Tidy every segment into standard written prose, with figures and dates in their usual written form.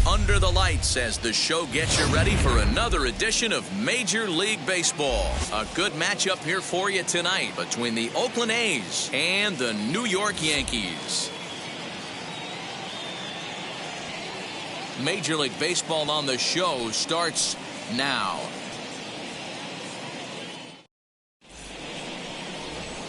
Under the lights as the show gets you ready for another edition of Major League Baseball. A good matchup here for you tonight between the Oakland A's and the New York Yankees. Major League Baseball on the show starts now.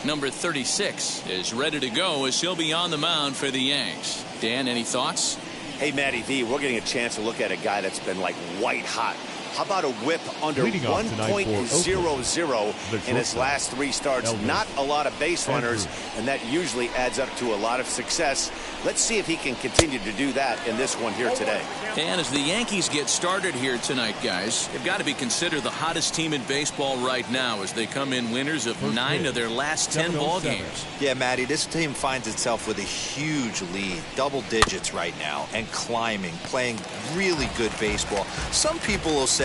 Number 36 is ready to go as he'll be on the mound for the Yanks. Dan, any thoughts? Hey, Matty V, we're getting a chance to look at a guy that's been like white hot. How about a whip under 1.00 in his last 3 starts? Elvis Not a lot of base runners, Andrews. and that usually adds up to a lot of success. Let's see if he can continue to do that in this one here today. And as the Yankees get started here tonight, guys, they've got to be considered the hottest team in baseball right now as they come in winners of 9 of their last 10 ball games. Yeah, Matty, this team finds itself with a huge lead, double digits right now, and climbing, playing really good baseball. Some people will say,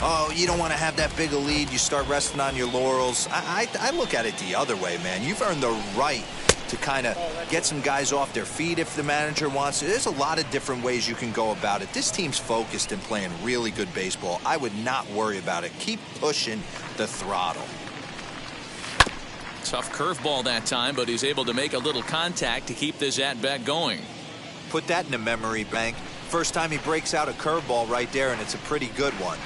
oh, you don't want to have that big a lead, you start resting on your laurels. I look at it the other way, man. You've earned the right to kind of get some guys off their feet if the manager wants to. There's a lot of different ways you can go about it. This team's focused and playing really good baseball. I would not worry about it. Keep pushing the throttle. Tough curveball that time, but he's able to make a little contact to keep this at-bat going. Put that in the memory bank. First time he breaks out a curveball right there, and it's a pretty good one.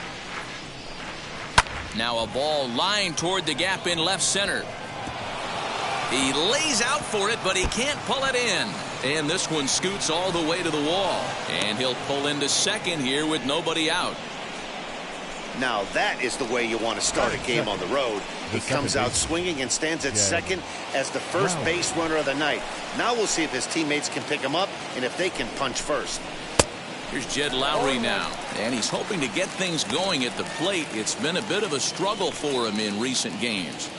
Now a ball lined toward the gap in left center. He lays out for it, but he can't pull it in. And this one scoots all the way to the wall. And he'll pull into second here with nobody out. Now that is the way you want to start a game on the road. He comes out swinging and stands at second as the first base runner of the night. Now we'll see if his teammates can pick him up and if they can punch first. Here's Jed Lowry now, and he's hoping to get things going at the plate. It's been a bit of a struggle for him in recent games.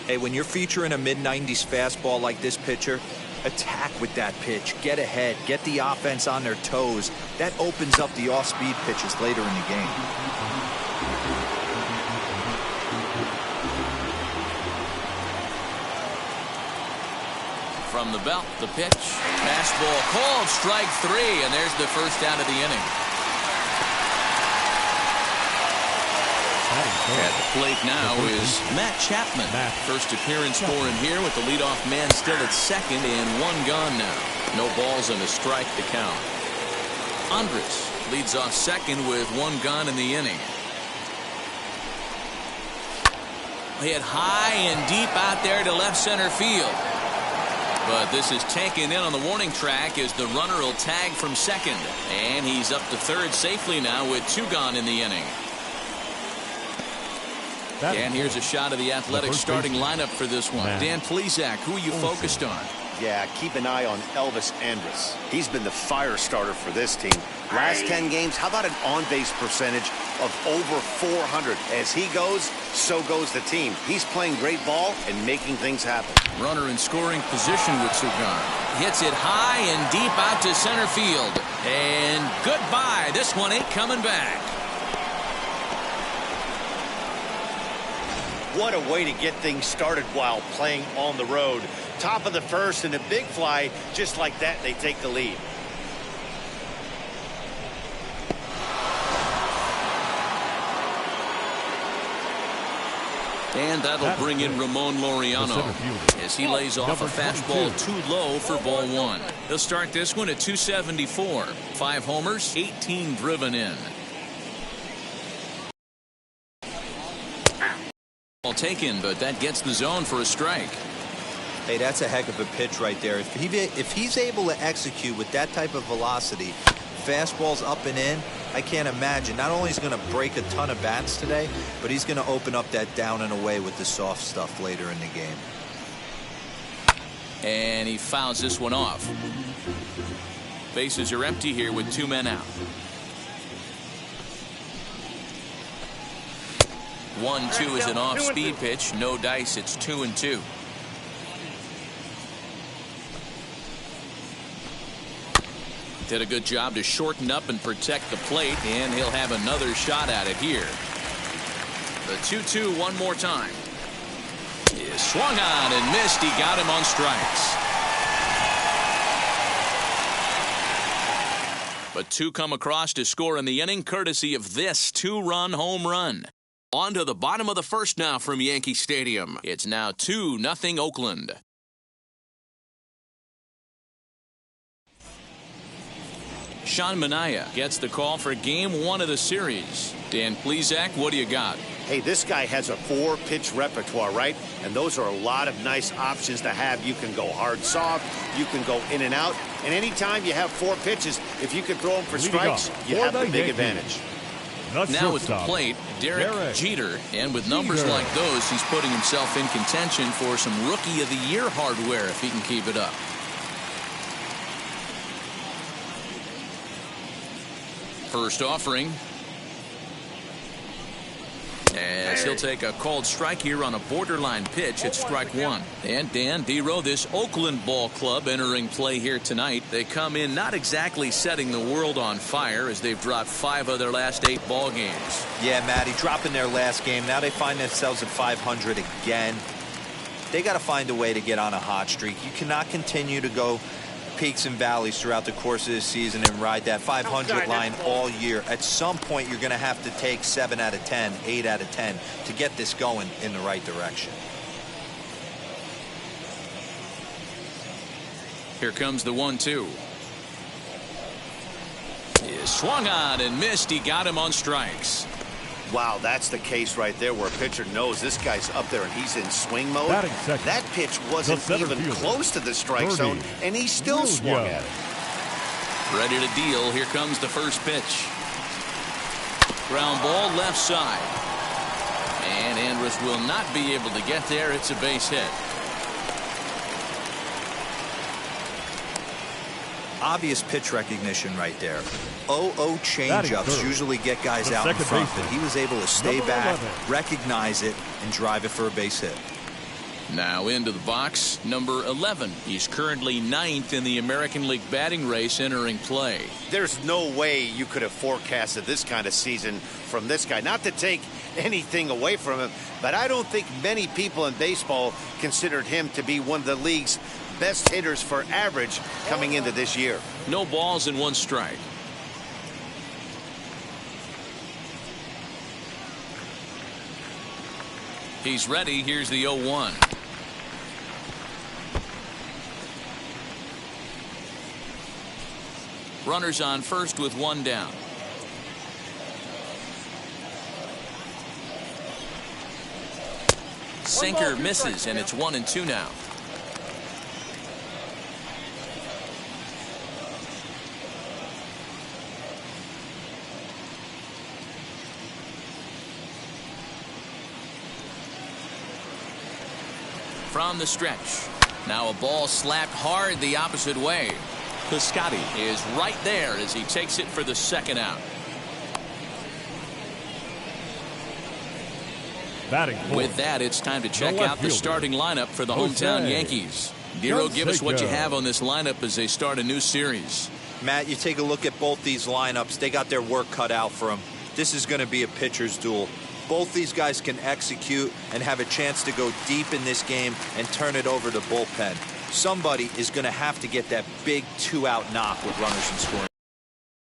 Hey, when you're featuring a mid-90s fastball like this pitcher, attack with that pitch. Get ahead. Get the offense on their toes. That opens up the off-speed pitches later in the game. From the belt, the pitch. Fastball called, strike 3, and there's the first out of the inning. At the plate now is Matt Chapman. First appearance for him here with the leadoff man still at second and 1 gone now. No balls and a strike to count. Andres leads off second with 1 gone in the inning. Hit high and deep out there to left center field. But this is taken in on the warning track as the runner will tag from second. And he's up to third safely now with 2 gone in the inning. And here's a shot of the Athletics starting lineup for this one. Dan Plesac, who are you focused on? Yeah, keep an eye on Elvis Andrews. He's been the fire starter for this team. Last 10 games, how about an on-base percentage of over 400? As he goes, so goes the team. He's playing great ball and making things happen. Runner in scoring position with Sugan. Hits it high and deep out to center field. And goodbye. This one ain't coming back. What a way to get things started while playing on the road. Top of the first and a big fly. Just like that, they take the lead. And that'll bring in Ramon Laureano as he lays off a fastball too low for ball 1. He'll start this one at 274. 5 homers, 18 driven in. Ball taken, but that gets the zone for a strike. Hey, that's a heck of a pitch right there. If he's able to execute with that type of velocity, fastballs up and in, I can't imagine. Not only is he going to break a ton of bats today, but he's going to open up that down and away with the soft stuff later in the game. And he fouls this one off. Bases are empty here with 2 men out. 1-2 is an off-speed pitch. No dice. It's 2-2. Did a good job to shorten up and protect the plate, and he'll have another shot at it here. The 2-2 one more time. He swung on and missed. He got him on strikes. But two come across to score in the inning, courtesy of this two-run home run. On to the bottom of the first now from Yankee Stadium. It's now 2-0 Oakland. Shawn Murphy gets the call for game 1 of the series. Dan Plesac, what do you got? Hey, this guy has a 4-pitch repertoire, right? And those are a lot of nice options to have. You can go hard, soft. You can go in and out. And anytime you have 4 pitches, if you can throw them for strikes, you have the big advantage. Now at the plate, Derrick Jeter. And with numbers like those, he's putting himself in contention for some Rookie of the Year hardware if he can keep it up. First offering. As he'll take a called strike here on a borderline pitch at strike 1. And Dan Dero, this Oakland ball club entering play here tonight. They come in not exactly setting the world on fire as they've dropped 5 of their last 8 ball games. Yeah, Matty, dropping their last game. Now they find themselves at 500 again. They got to find a way to get on a hot streak. You cannot continue to go peaks and valleys throughout the course of this season and ride that 500 line all year. At some point, you're going to have to take 7 out of 10, 8 out of 10 to get this going in the right direction. Here comes the 1-2. He swung on and missed. He got him on strikes. Wow, that's the case right there where a pitcher knows this guy's up there and he's in swing mode. That pitch wasn't even close to the strike zone, and he still swung at it. Ready to deal. Here comes the first pitch. Ground ball left side. And Andrus will not be able to get there. It's a base hit. Obvious pitch recognition right there. 0-0 changeups usually get guys out in front, but he was able to stay back, recognize it, and drive it for a base hit. Now into the box, number 11. He's currently 9th in the American League batting race entering play. There's no way you could have forecasted this kind of season from this guy. Not to take anything away from him, but I don't think many people in baseball considered him to be one of the league's best hitters for average coming into this year. No balls and 1 strike. He's ready. Here's the 0-1. Runners on first with 1 down. Sinker misses, and it's 1-2 now. From the stretch. Now a ball slapped hard the opposite way. Piscotty is right there as he takes it for the 2nd out. With that, it's time to check out the starting lineup for the hometown Yankees. Dero, give us what you have on this lineup as they start a new series. Matt, you take a look at both these lineups. They got their work cut out for them. This is going to be a pitcher's duel. Both these guys can execute and have a chance to go deep in this game and turn it over to bullpen. Somebody is going to have to get that big 2-out knock with runners in scoring.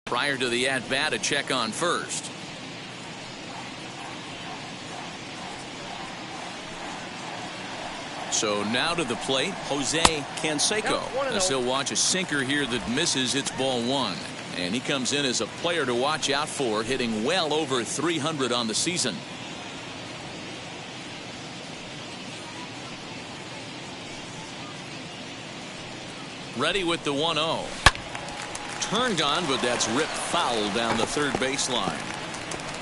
Prior to the at-bat, a check on first. So now to the plate, Jose Canseco. As he'll watch a sinker here that misses. It's ball 1. And he comes in as a player to watch out for, hitting well over 300 on the season. Ready with the 1-0. Turned on, but that's ripped foul down the third baseline.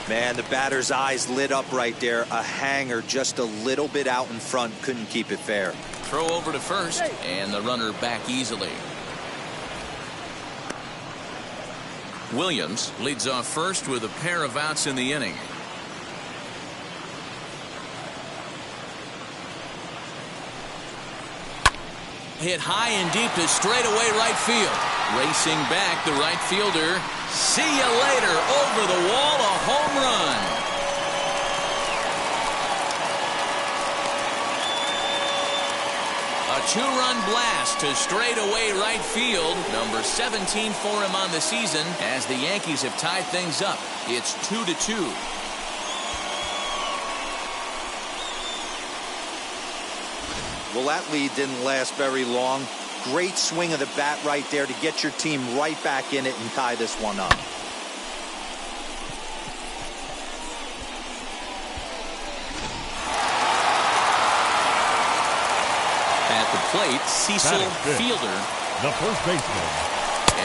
Man, the batter's eyes lit up right there. A hanger just a little bit out in front. Couldn't keep it fair. Throw over to first, and the runner back easily. Williams leads off first with a pair of outs in the inning. hit high and deep to straightaway right field. Racing back, the right fielder. See you later. Over the wall, a home run. A two-run blast to straightaway right field. Number 17 for him on the season as the Yankees have tied things up. It's 2-2. Well, that lead didn't last very long. Great swing of the bat right there to get your team right back in it and tie this one up. At the plate, Cecil Fielder. The first baseman.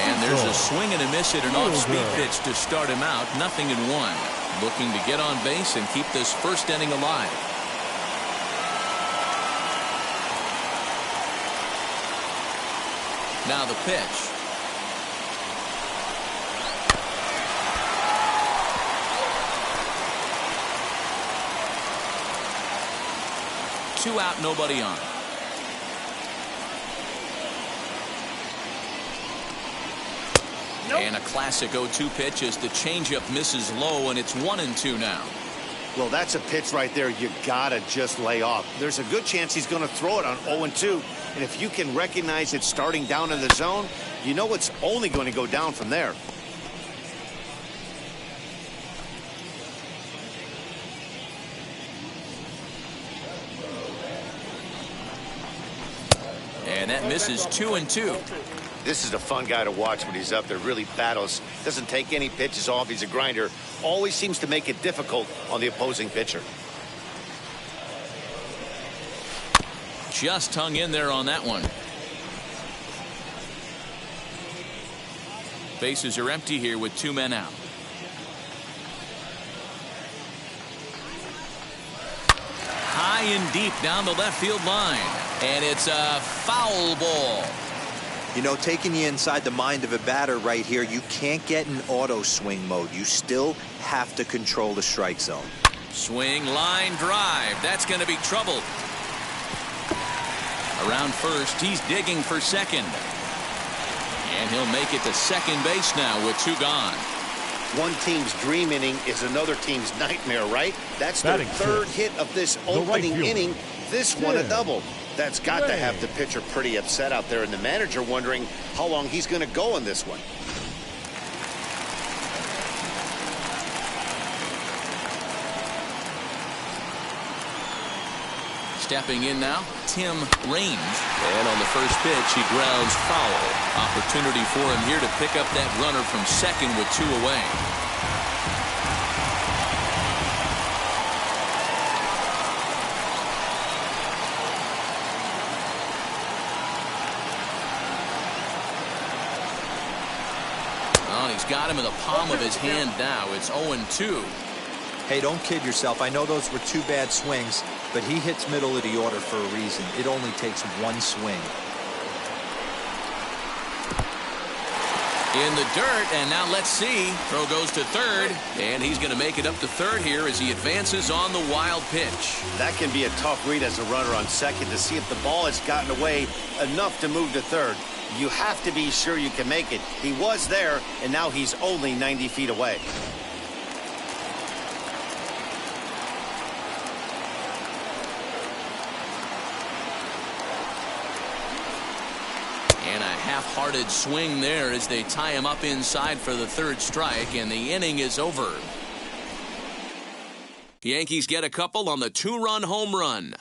And there's a swing and a miss at an off-speed pitch to start him out. 0-1. Looking to get on base and keep this first inning alive. Now the pitch. Two out, nobody on. Nope. And a classic 0-2 pitch as the changeup misses low, and it's 1-2 now. Well, that's a pitch right there you gotta just lay off. There's a good chance he's going to throw it on 0-2. And if you can recognize it starting down in the zone, you know it's only going to go down from there. And that misses 2-2. This is a fun guy to watch when he's up there. Really battles. Doesn't take any pitches off. He's a grinder. Always seems to make it difficult on the opposing pitcher. Just hung in there on that one. Bases are empty here with 2 men out. High and deep down the left field line. And it's a foul ball. You know, taking you inside the mind of a batter right here, you can't get in auto swing mode. You still have to control the strike zone. Swing, line, drive. That's going to be trouble. Around first, he's digging for second. And he'll make it to second base now with 2 gone. One team's dream inning is another team's nightmare, right? That's their third hit of this opening inning. This one a double. That's got to have the pitcher pretty upset out there, and the manager wondering how long he's going to go on this one. Stepping in now, Tim Raines. And on the first pitch, he grounds foul. Opportunity for him here to pick up that runner from second with 2 away. Oh, he's got him in the palm of his hand now. It's 0-2. Hey, don't kid yourself. I know those were 2 bad swings, but he hits middle of the order for a reason. It only takes 1 swing. In the dirt, and now let's see. Throw goes to third, and he's going to make it up to third here as he advances on the wild pitch. That can be a tough read as a runner on second to see if the ball has gotten away enough to move to third. You have to be sure you can make it. He was there, and now he's only 90 feet away. And a half-hearted swing there as they tie him up inside for the 3rd strike, and the inning is over. Yankees get a couple on the 2-run home run.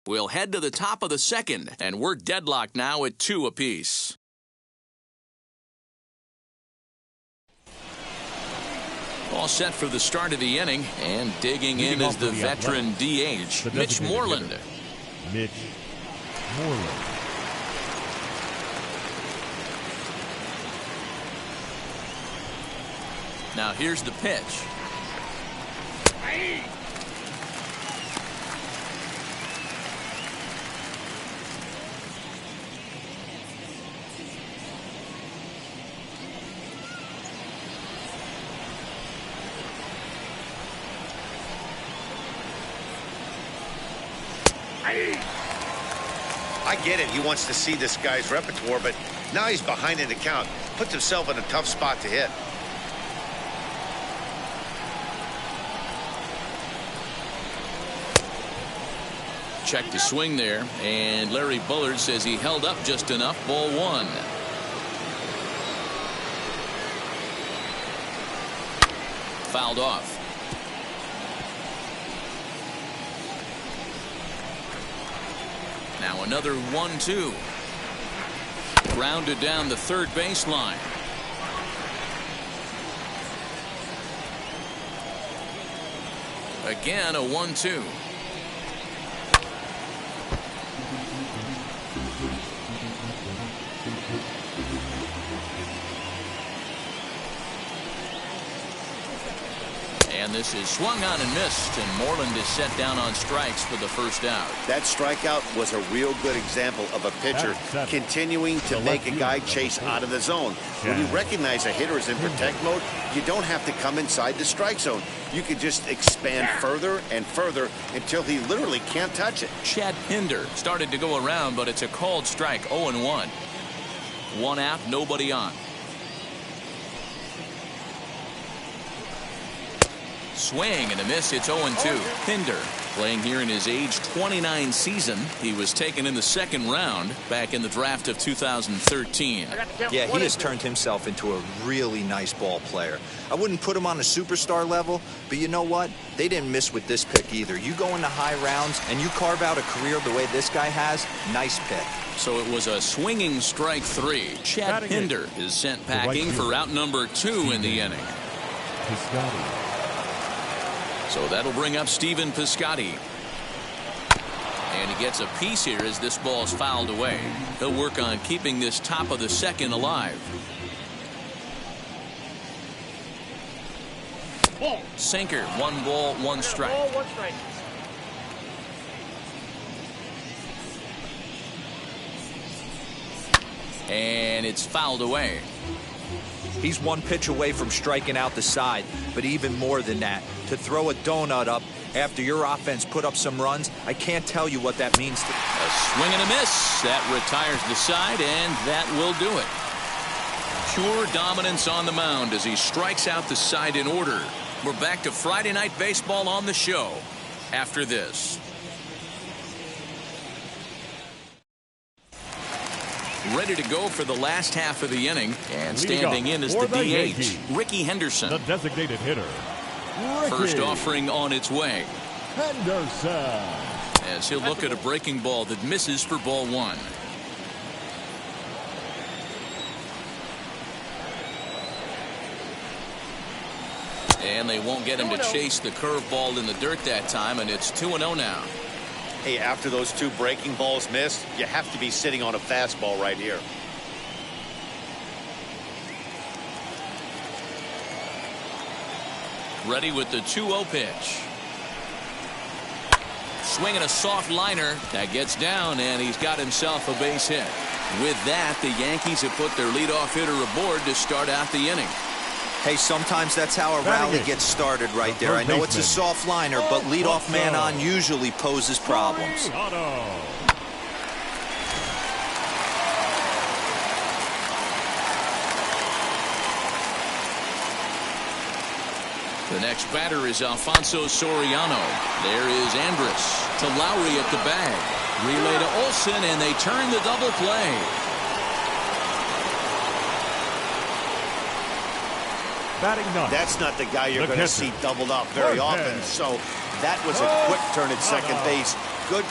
We'll head to the top of the 2nd, and we're deadlocked now at 2 apiece. All set for the start of the inning, and digging in is the veteran DH, Mitch Moreland. Mitch Moreland. Now here's the pitch. I get it. He wants to see this guy's repertoire, but now he's behind in the count. Puts himself in a tough spot to hit. Check the swing there, and Larry Bullard says he held up just enough. Ball one. Fouled off. Now another 1-2. Grounded down the third baseline. Again, a 1-2. And this is swung on and missed, and Moreland is set down on strikes for the first out. That strikeout was a real good example of a pitcher continuing to make a guy chase out of the zone. When you recognize a hitter is in protect mode, you don't have to come inside the strike zone. You can just expand further and further until he literally can't touch it. Chapman started to go around, but it's a called strike. 0-1. One out, nobody on. Swing and a miss. It's 0-2. Pinder playing here in his age 29 season. He was taken in the second round back in the draft of 2013. Yeah, he has turned himself into a really nice ball player. I wouldn't put him on a superstar level, but you know what? They didn't miss with this pick either. You go into high rounds and you carve out a career the way this guy has, nice pick. So it was a swinging strike three. Chad Pinder is sent packing for out number 2 in the inning. So that'll bring up Stephen Piscotty. And he gets a piece here as this ball's fouled away. He'll work on keeping this top of the second alive. Sinker, 1 ball, 1 strike. And it's fouled away. He's 1 pitch away from striking out the side, but even more than that, to throw a donut up after your offense put up some runs, I can't tell you what that means. A swing and a miss. That retires the side, and that will do it. Pure dominance on the mound as he strikes out the side in order. We're back to Friday Night Baseball on the show after this. Ready to go for the last half of the inning, and standing in is the DH, Ricky Henderson. The designated hitter. First offering on its way. Henderson. As he'll look at a breaking ball that misses for ball 1. And they won't get him to chase the curveball in the dirt that time, and it's 2-0 now. Hey, after those 2 breaking balls missed, you have to be sitting on a fastball right here. Ready with the 2-0 pitch. Swinging a soft liner that gets down, and he's got himself a base hit. With that, the Yankees have put their leadoff hitter aboard to start out the inning. Hey, sometimes that's how a rally gets started right there. I know it's a soft liner, but leadoff man on usually poses problems. The next batter is Alfonso Soriano. There is Andrus to Lowry at the bag. Relay to Olsen, and they turn the double play. That's not the guy you're going to see doubled up very often. So that was a quick turn at second base. Good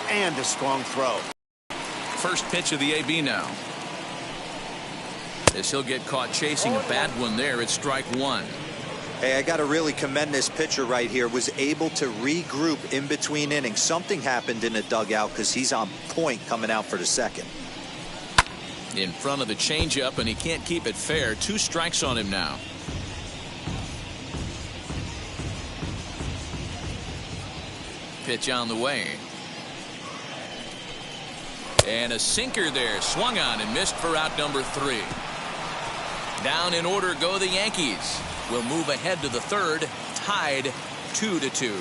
and a strong throw. First pitch of the AB now. As he'll get caught chasing a bad one there, it's strike 1. Hey, I got to really commend this pitcher right here. Was able to regroup in between innings. Something happened in the dugout because he's on point coming out for the second. In front of the changeup, and he can't keep it fair. 2 strikes on him now. Pitch on the way. And a sinker there. Swung on and missed for out number 3. Down in order go the Yankees. Will move ahead to the third. Tied 2-2.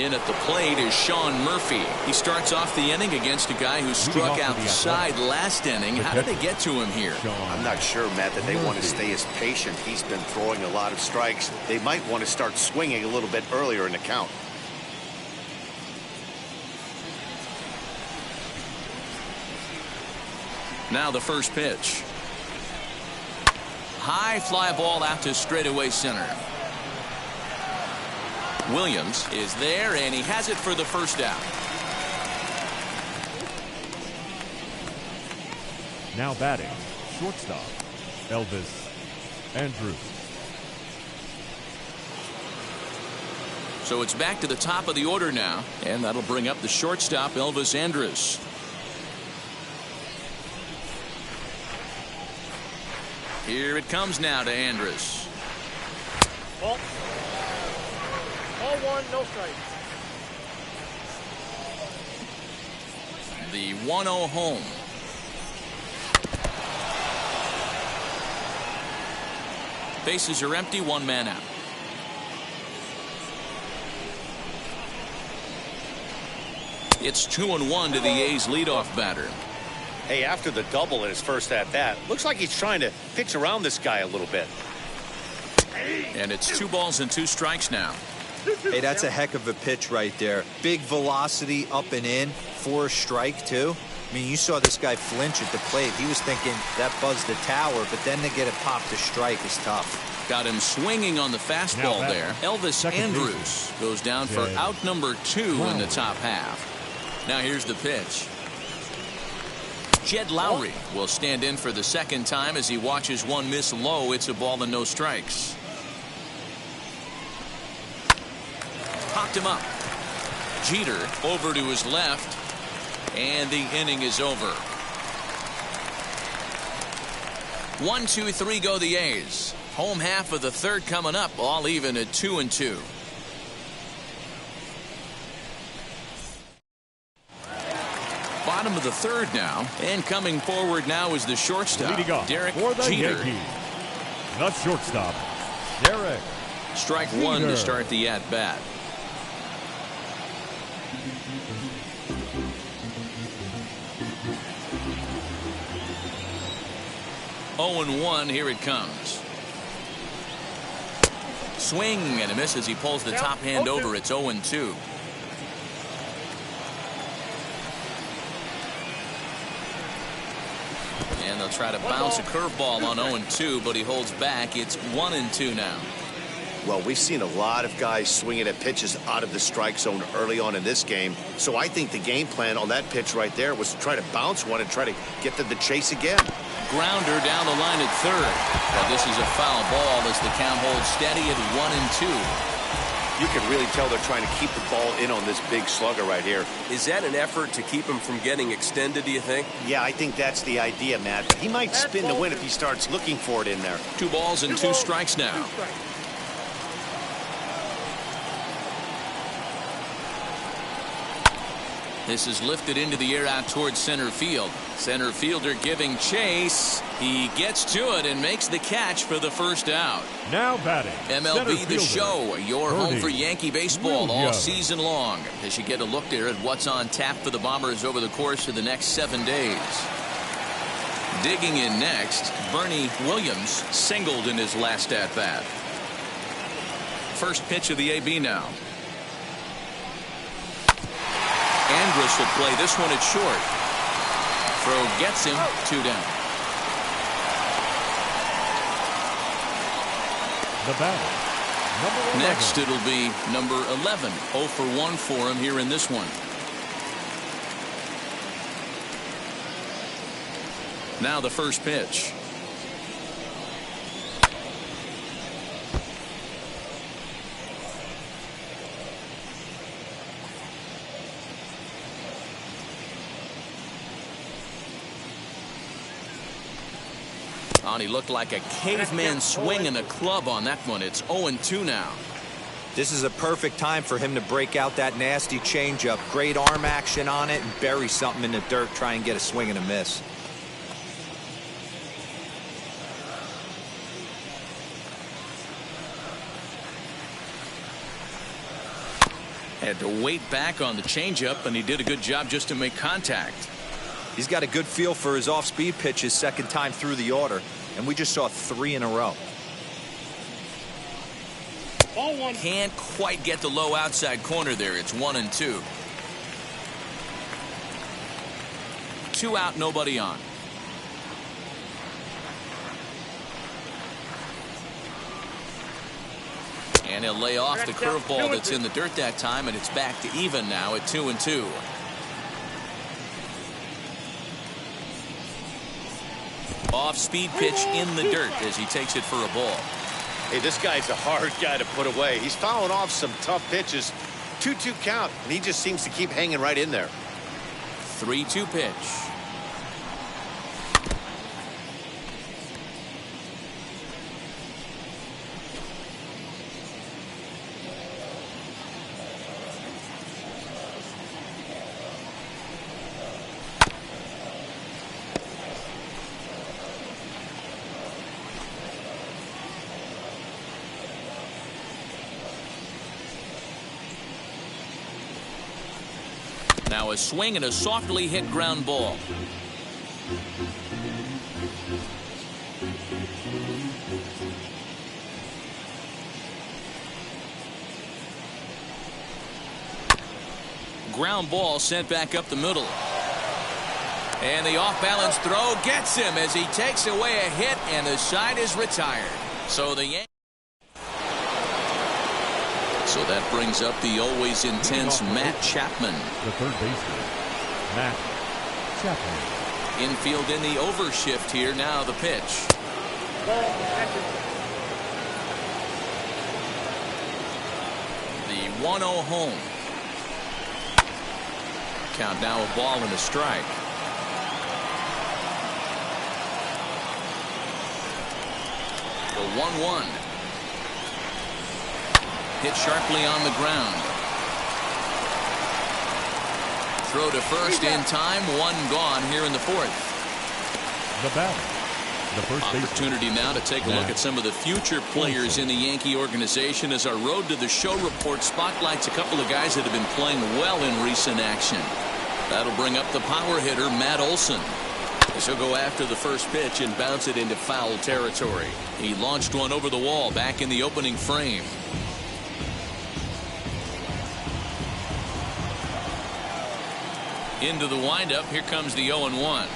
In at the plate is Shawn Murphy. He starts off the inning against a guy who struck outside last inning. How did they get to him here? I'm not sure, Matt, that they want to stay as patient. He's been throwing a lot of strikes. They might want to start swinging a little bit earlier in the count. Now the first pitch. High fly ball out to straightaway center. Williams is there, and he has it for the first out. Now batting, shortstop, Elvis Andrews. So it's back to the top of the order now, and that'll bring up the shortstop, Elvis Andrews. Here it comes now to Andrews. Ball 1, no strike. The 1-0 home. Bases are empty, one man out. It's 2-1 to the A's leadoff batter. Hey, after the double in his first at-bat, looks like he's trying to pitch around this guy a little bit. And it's 2 balls and 2 strikes now. Hey, that's a heck of a pitch right there. Big velocity up and in for a strike, too. I mean, you saw this guy flinch at the plate. He was thinking that buzzed the tower, but then to get it popped to strike is tough. Got him swinging on the fastball there. Elvis Andrews goes down for out number 2 in the top half. Now here's the pitch. Jed Lowry will stand in for the second time as he watches one miss low. It's a ball and no strikes. Popped him up. Jeter over to his left, and the inning is over. 1, 2, 3 go the A's. Home half of the third coming up, all even at 2-2. Bottom of the third now, and coming forward now is the shortstop, Derrick Jeter. The shortstop, Derrick. Strike 1 to start the at-bat. Oh and 1, here it comes. Swing and a miss as he pulls the top hand over. It's 0-2. And they'll try to bounce a curveball on 0-2, but he holds back. It's 1-2 now. Well, we've seen a lot of guys swinging at pitches out of the strike zone early on in this game. So I think the game plan on that pitch right there was to try to bounce one and try to get to the chase again. Grounder down the line at third. But this is a foul ball as the count holds steady at 1-2. You can really tell they're trying to keep the ball in on this big slugger right here. Is that an effort to keep him from getting extended, do you think? Yeah, I think that's the idea, Matt. But he might spin to win if he starts looking for it in there. 2 balls and 2 strikes now. This is lifted into the air out towards center field. Center fielder giving chase. He gets to it and makes the catch for the first out. Now batting, MLB The Show, your home for Yankee baseball all season long, as you get a look there at what's on tap for the Bombers over the course of the next 7 days. Digging in next, Bernie Williams singled in his last at-bat. First pitch of the AB now. Andrus will play this one at short. Throw gets him, 2 down. The batter, number 11. Next it'll be number 11. 0 for 1 for him here in this one. Now the first pitch. He looked like a caveman swinging a club on that one. It's 0-2 now. This is a perfect time for him to break out that nasty changeup. Great arm action on it and bury something in the dirt. Try and get a swing and a miss. Had to wait back on the changeup, and he did a good job just to make contact. He's got a good feel for his off-speed pitches second time through the order, and we just saw 3 in a row. Ball one. Can't quite get the low outside corner there. It's 1-2. 2 out, nobody on. And he'll lay off the curveball that's in the dirt that time, and it's back to even now at 2-2. Off-speed pitch in the dirt as he takes it for a ball. Hey, this guy's a hard guy to put away. He's fouling off some tough pitches. 2-2 count, and he just seems to keep hanging right in there. 3-2 pitch. Now a swing and a softly hit ground ball. Ground ball sent back up the middle. And the off-balance throw gets him as he takes away a hit, and the side is retired. So the Yankees. So that brings up the always intense Matt Chapman. The third baseman, Matt Chapman. Infield in the overshift here. Now the pitch. The 1-0 home. Count now a ball and a strike. The 1-1. Hit sharply on the ground. Throw to first in time. 1 gone here in the 4th. The batter, the first Opportunity baseman. now to take a look at some of the future players in the Yankee organization as our Road to the Show report spotlights a couple of guys that have been playing well in recent action. That'll bring up the power hitter, Matt Olson. As he'll go after the first pitch and bounce it into foul territory. He launched one over the wall back in the opening frame. Into the windup. Here comes the 0-1.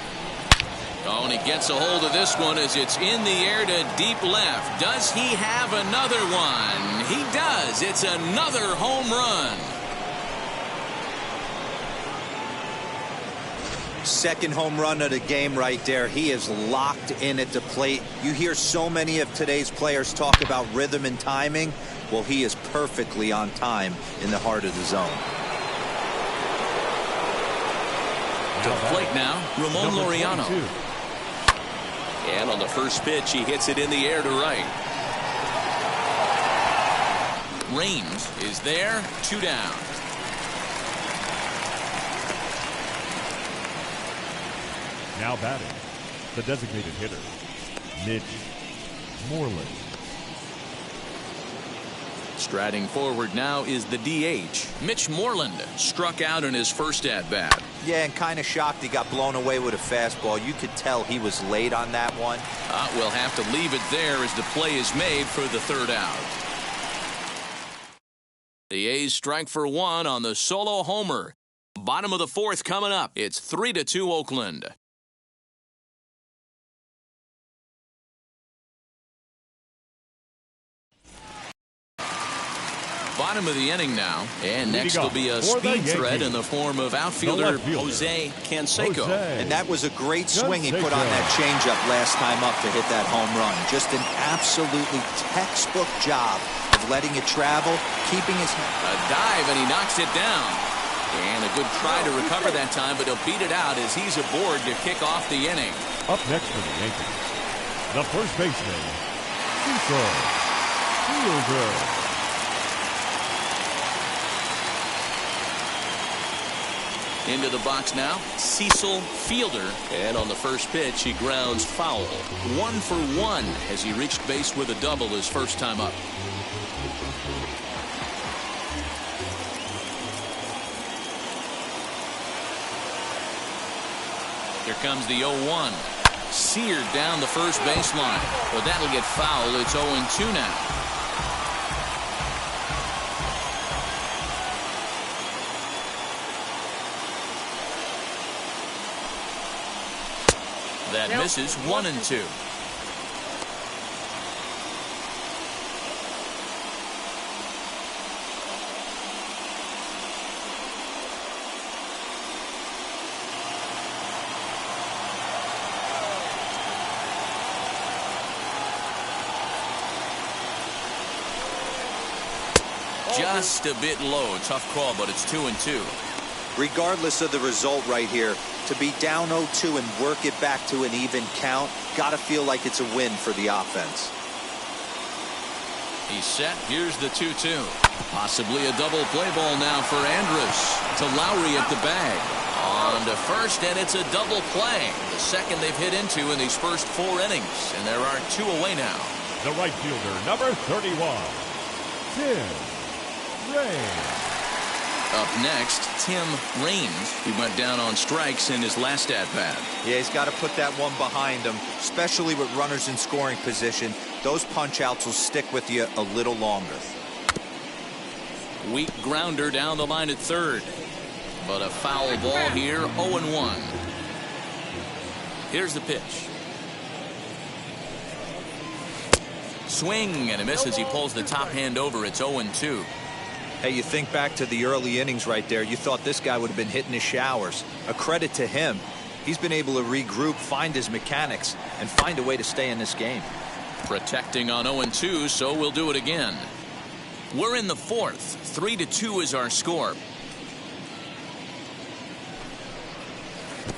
Oh, and he gets a hold of this one as it's in the air to deep left. Does he have another one? He does. It's another home run. Second home run of the game right there. He is locked in at the plate. You hear so many of today's players talk about rhythm and timing. Well, he is perfectly on time in the heart of the zone. To the plate now, Ramon Laureano. And on the first pitch, he hits it in the air to right. Raines is there, 2 down. Now batting, the designated hitter, Mitch Moreland. Striding forward now is the DH. Mitch Moreland struck out in his first at-bat. Yeah, and kind of shocked he got blown away with a fastball. You could tell he was late on that one. We'll have to leave it there as the play is made for the 3rd out. The A's strike for 1 on the solo homer. Bottom of the 4th coming up. It's 3-2 Oakland. Bottom of the inning now, and next will be a speed threat in the form of outfielder Jose Canseco. And that was a great swing he put on that changeup last time up to hit that home run. Just an absolutely textbook job of letting it travel, keeping his... A dive, and he knocks it down. And a good try to recover that time, but he'll beat it out as he's aboard to kick off the inning. Up next for the Yankees, the first baseman, Cecil Fielder. Into the box now, Cecil Fielder. And on the first pitch, he grounds foul. 1 for 1 as he reached base with a double his first time up. comes the 0-1. Seared down the first baseline, but that'll get fouled. It's 0-2 now. That misses. 1-2. Just a bit low. Tough call, but it's 2-2. Regardless of the result right here, to be down 0-2 and work it back to an even count, gotta feel like it's a win for the offense. He's set. Here's the 2-2. Possibly a double play ball now for Andrews. To Lowry at the bag. On to first, and it's a double play. The second they've hit into in these first 4 innings, and there are 2 away now. The right fielder, number 31, Tim Raines. Up next, Tim Raines, who went down on strikes in his last at-bat. Yeah, he's got to put that one behind him, especially with runners in scoring position. Those punch-outs will stick with you a little longer. Weak grounder down the line at third. But a foul ball here, 0-1. Here's the pitch. Swing and a miss as he pulls the top hand over. It's 0-2. Hey, you think back to the early innings right there. You thought this guy would have been hitting his showers. A credit to him. He's been able to regroup, find his mechanics, and find a way to stay in this game. Protecting on 0-2, so we'll do it again. We're in the 4th. 3-2 is our score.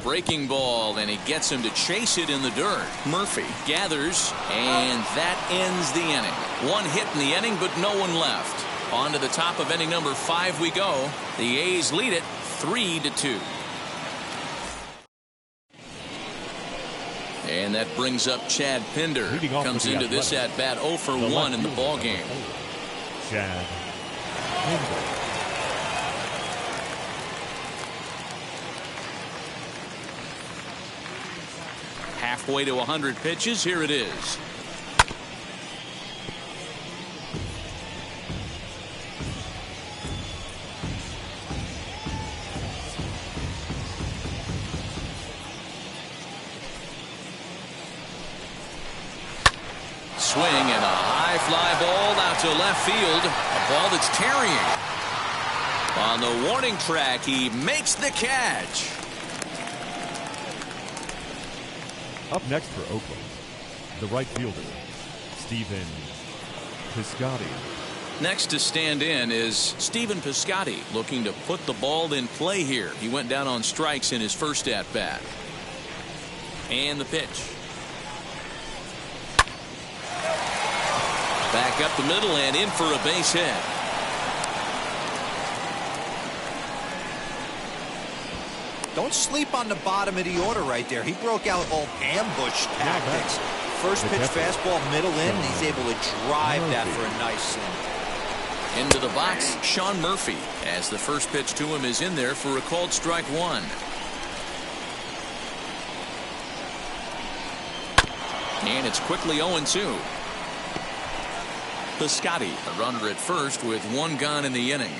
Breaking ball, and he gets him to chase it in the dirt. Murphy gathers, and that ends the inning. 1 hit in the inning, but no one left. On to the top of inning number 5 we go. The A's lead it 3-2. And that brings up Chad Pinder. Comes into this at bat 0 for 1 in the ball game. Chad Pinder. Halfway to 100 pitches. Here it is. Swing and a high fly ball out to left field. A ball that's carrying. On the warning track, he makes the catch. Up next for Oakland, the right fielder, Stephen Piscotty. Next to stand in is Stephen Piscotty, looking to put the ball in play here. He went down on strikes in his first at bat. And the pitch. Back up the middle and in for a base hit. Don't sleep on the bottom of the order right there. He broke out all ambush tactics. First pitch fastball middle in, and he's able to drive that for a nice single. Into the box, Shawn Murphy, as the first pitch to him is in there for a called strike 1. And it's quickly 0-2. Piscotty, a runner at first with 1 gone in the inning.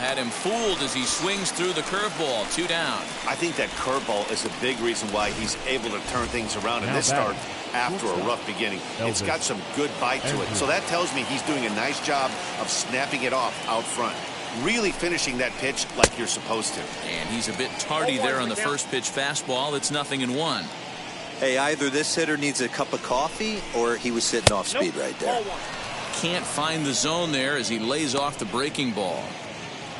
Had him fooled as he swings through the curveball. 2 down. I think that curveball is a big reason why he's able to turn things around in this start after a rough beginning. It's got some good bite to it. So that tells me he's doing a nice job of snapping it off out front. Really finishing that pitch like you're supposed to. And he's a bit tardy there on the first pitch fastball. It's 0-1. Hey, either this hitter needs a cup of coffee or he was sitting off speed right there. Can't find the zone there as he lays off the breaking ball.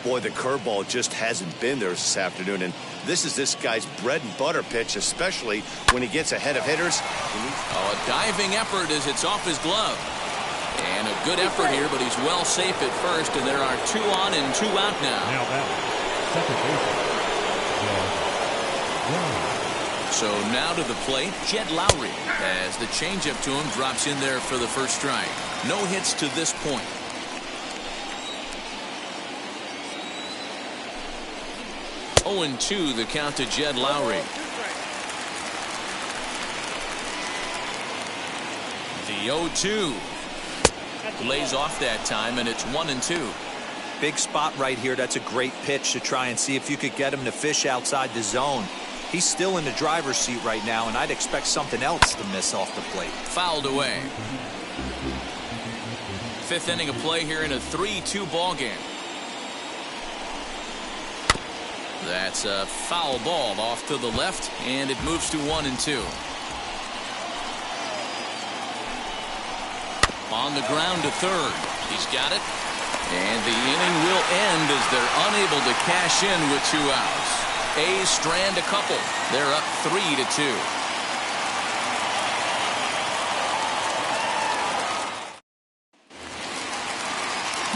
Boy, the curveball just hasn't been there this afternoon, and this is this guy's bread and butter pitch, especially when he gets ahead of hitters. A diving effort as it's off his glove. And a good effort here, but he's well safe at first, and there are 2 on and 2 out now. Now that second baseman. So now to the plate, Jed Lowry, as the changeup to him drops in there for the first strike. No hits to this point. 0-2 the count to Jed Lowry. The 0-2 lays off that time, and it's 1-2. Big spot right here. That's a great pitch to try and see if you could get him to fish outside the zone. He's still in the driver's seat right now, and I'd expect something else to miss off the plate. Fouled away. Fifth inning of play here in a 3-2 ball game. That's a foul ball off to the left, and it moves to 1-2. On the ground to third. He's got it. And the inning will end as they're unable to cash in with 2 outs. A's strand a couple. They're up 3-2.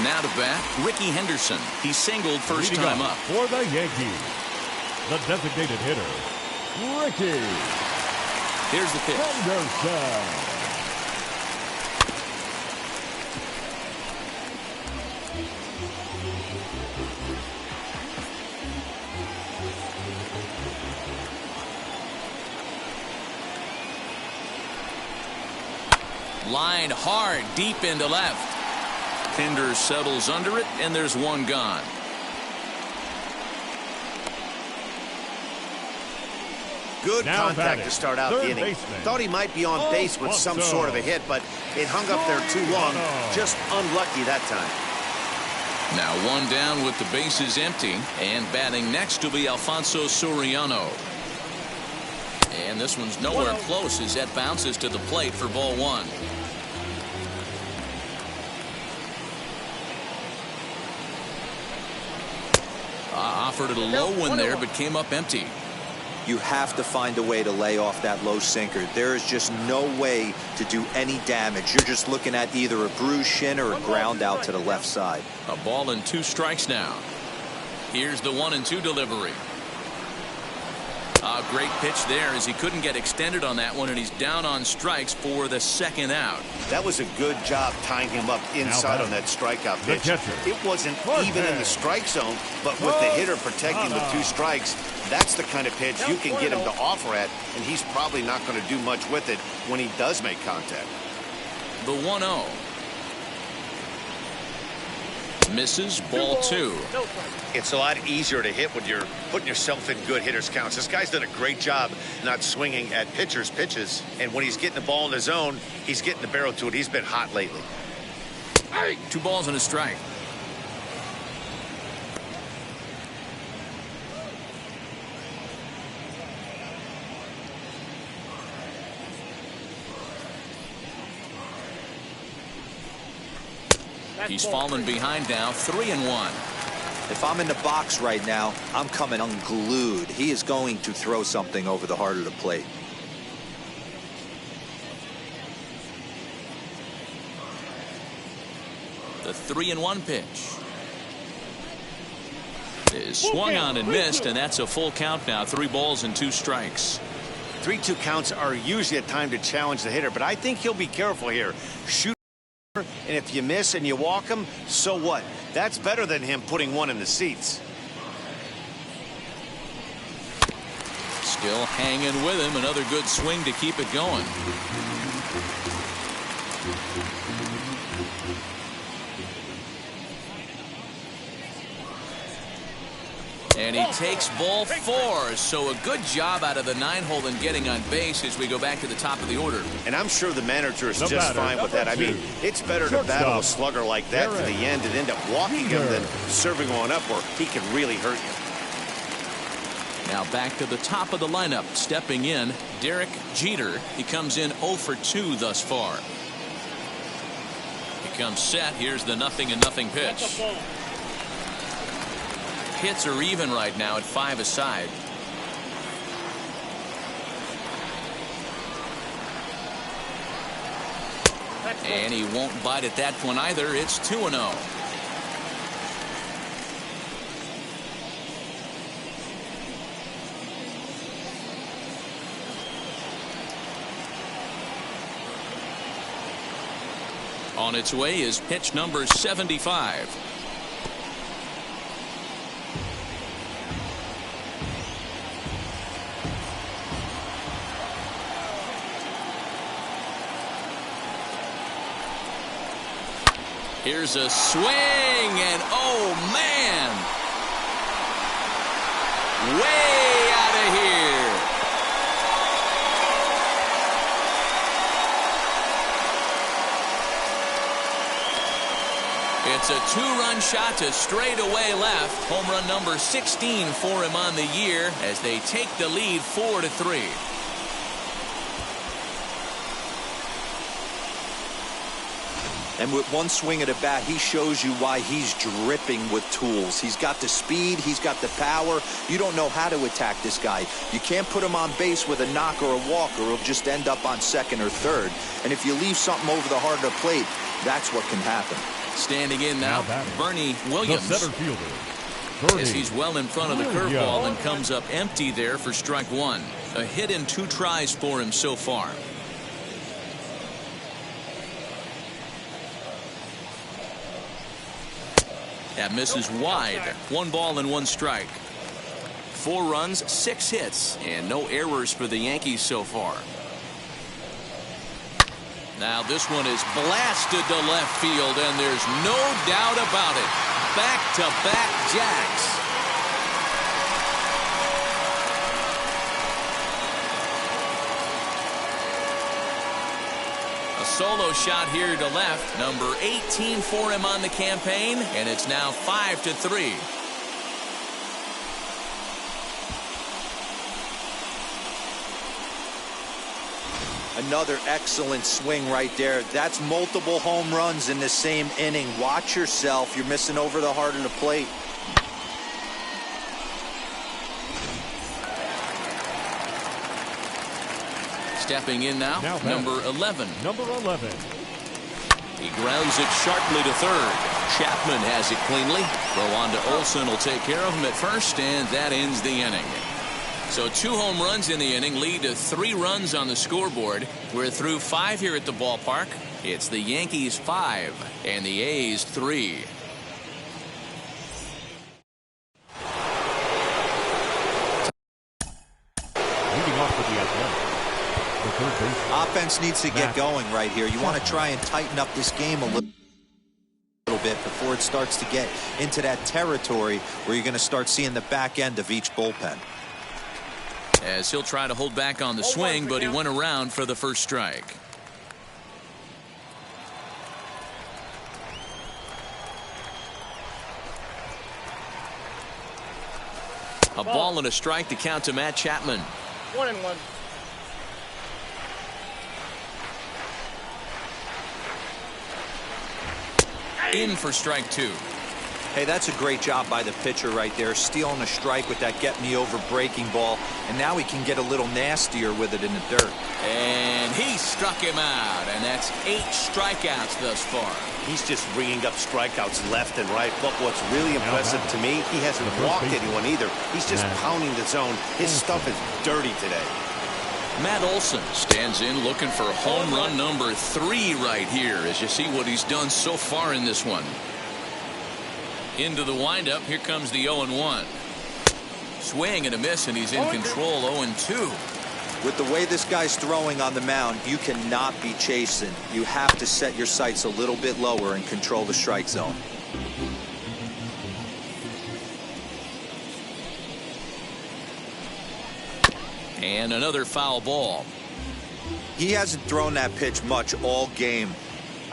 Now to bat, Ricky Henderson. He singled first time up. For the Yankees, the designated hitter, Ricky Here's the pitch. Henderson. Line hard deep into left. Pinder settles under it, and there's 1 gone. Good Now contact batting, to start out third the inning. baseman, Thought he might be on base with some Alfonso. sort of a hit, but it hung up there too long. Just unlucky that time. Now 1 down with the bases empty, and batting next will be Alfonso Soriano. And this one's nowhere close as that bounces to the plate for ball 1. Offered it a low one there, but came up empty. You have to find a way to lay off that low sinker. There is just no way to do any damage. You're just looking at either a bruised shin or a ground out to the left side. A ball and 2 strikes now. Here's the 1-2 delivery. A great pitch there as he couldn't get extended on that one, and he's down on strikes for the 2nd out. That was a good job tying him up inside on that strikeout pitch. It wasn't even in the strike zone, but with the hitter protecting with 2 strikes, that's the kind of pitch you can get him to offer at, and he's probably not going to do much with it when he does make contact. The 1-0. Misses, ball 2. It's a lot easier to hit when you're putting yourself in good hitters' counts. This guy's done a great job not swinging at pitchers' pitches, and when he's getting the ball in the zone, he's getting the barrel to it. He's been hot lately. 2 balls and a strike. He's fallen behind now, 3-1. If I'm in the box right now, I'm coming unglued. He is going to throw something over the heart of the plate. The 3-1 pitch is swung on and missed, and that's a full count now. 3 balls and 2 strikes. 3-2 counts are usually a time to challenge the hitter, but I think he'll be careful here. Shoot, and if you miss and you walk him, so what? That's better than him putting 1 in the seats. Still hanging with him. Another good swing to keep it going. And he takes ball 4. So a good job out of the 9-hole in getting on base as we go back to the top of the order. And I'm sure the manager is just fine with that. I mean, it's better to battle a slugger like that to the end and end up walking him than serving one up where he can really hurt you. Now back to the top of the lineup. Stepping in, Derrick Jeter. He comes in 0 for 2 thus far. He comes set. Here's the 0-0 pitch. Hits are even right now at 5 aside. And he won't bite at that one either. It's 2-0. On its way is pitch number 75. Here's a swing, and oh, man. Way out of here. It's a two-run shot to straightaway left. Home run number 16 for him on the year as they take the lead 4-3. And with one swing of the bat, he shows you why he's dripping with tools. He's got the speed. He's got the power. You don't know how to attack this guy. You can't put him on base with a knock or a walk, or he'll just end up on second or third. And if you leave something over the heart of the plate, that's what can happen. Standing in now, Bernie Williams. The center fielder, As he's well in front of the curveball and comes up empty there for strike one. A hit and 2 tries for him so far. That misses wide. 1 ball and 1 strike. 4 runs, 6 hits, and no errors for the Yankees so far. Now this one is blasted to left field, and there's no doubt about it. Back-to-back jacks. A solo shot here to left. Number 18 for him on the campaign, and it's now 5-3. Another excellent swing right there. That's multiple home runs in the same inning. Watch yourself. You're missing over the heart of the plate. Stepping in now number 11. Number 11. He grounds it sharply to third. Chapman has it cleanly. Throw on to Olsen will take care of him at first, and that ends the inning. So 2 home runs in the inning lead to 3 runs on the scoreboard. We're through 5 here at the ballpark. It's the Yankees 5 and the A's 3. Leading off with the Athletics. The third baseman. Offense needs to get going right here. You want to try and tighten up this game a little bit before it starts to get into that territory where you're going to start seeing the back end of each bullpen. As he'll try to hold back on the swing, but he went around for the first strike. A ball and a strike to count to Matt Chapman. 1-1. In for strike 2. Hey, that's a great job by the pitcher right there, stealing a strike with that get-me-over breaking ball, and now he can get a little nastier with it in the dirt. And he struck him out, and that's 8 strikeouts thus far. He's just ringing up strikeouts left and right. But what's really impressive to me, he hasn't walked anyone either. He's just pounding the zone. His stuff is dirty today. Matt Olson stands in looking for home run number 3 right here, as you see what he's done so far in this one. Into the windup. Here comes the 0-1. Swing and a miss, and he's in control. 0-2. With the way this guy's throwing on the mound, you cannot be chasing. You have to set your sights a little bit lower and control the strike zone. And another foul ball. He hasn't thrown that pitch much all game.